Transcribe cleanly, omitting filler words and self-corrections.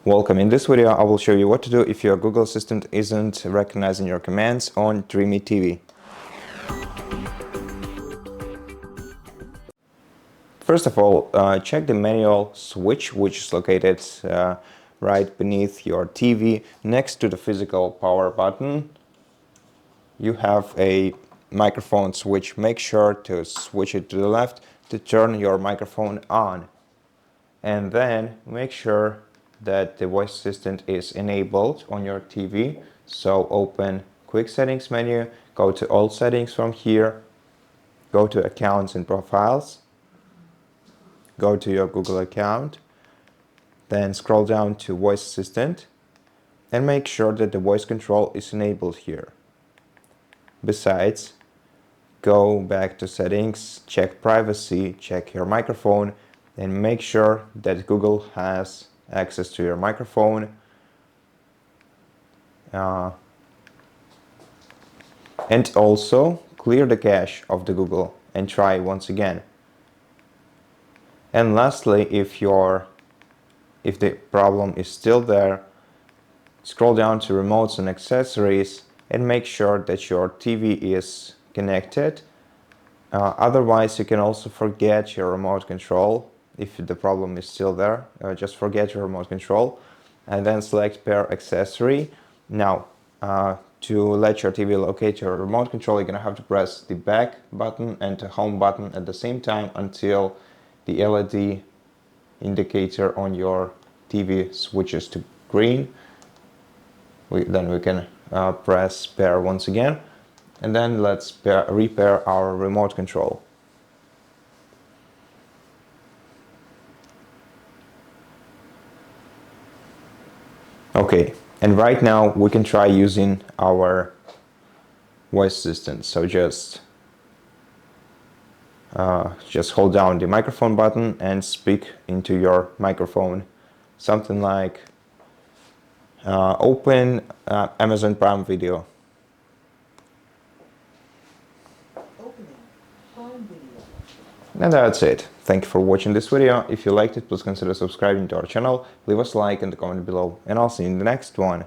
Welcome. In this video, I will show you what to do if your Google Assistant isn't recognizing your commands on DREAME TV. First of all, check the manual switch, which is located right beneath your TV, next to the physical power button. You have a microphone switch. Make sure to switch it to the left to turn your microphone on. And then make sure that the voice assistant is enabled on your TV. So open Quick Settings menu, go to All Settings from here, go to Accounts and Profiles, go to your Google account, then scroll down to Voice Assistant and make sure that the voice control is enabled here. Besides, go back to Settings, check Privacy, check your microphone, and make sure that Google has access to your microphone. And also clear the cache of the Google and try once again. And lastly, if the problem is still there, scroll down to Remotes and Accessories and make sure that your TV is connected. Otherwise, you can also forget your remote control. If the problem is still there, just forget your remote control and then select Pair Accessory. Now, to let your TV locate your remote control, you're going to have to press the back button and the home button at the same time until the LED indicator on your TV switches to green. Then we can press Pair once again, and then let's repair our remote control. Okay, and right now we can try using our voice assistant. So just hold down the microphone button and speak into your microphone. Something like open Amazon Prime Video. Opening Prime Video. And that's it. Thank you for watching this video. If you liked it, please consider subscribing to our channel, leave us a like and a comment below, and I'll see you in the next one.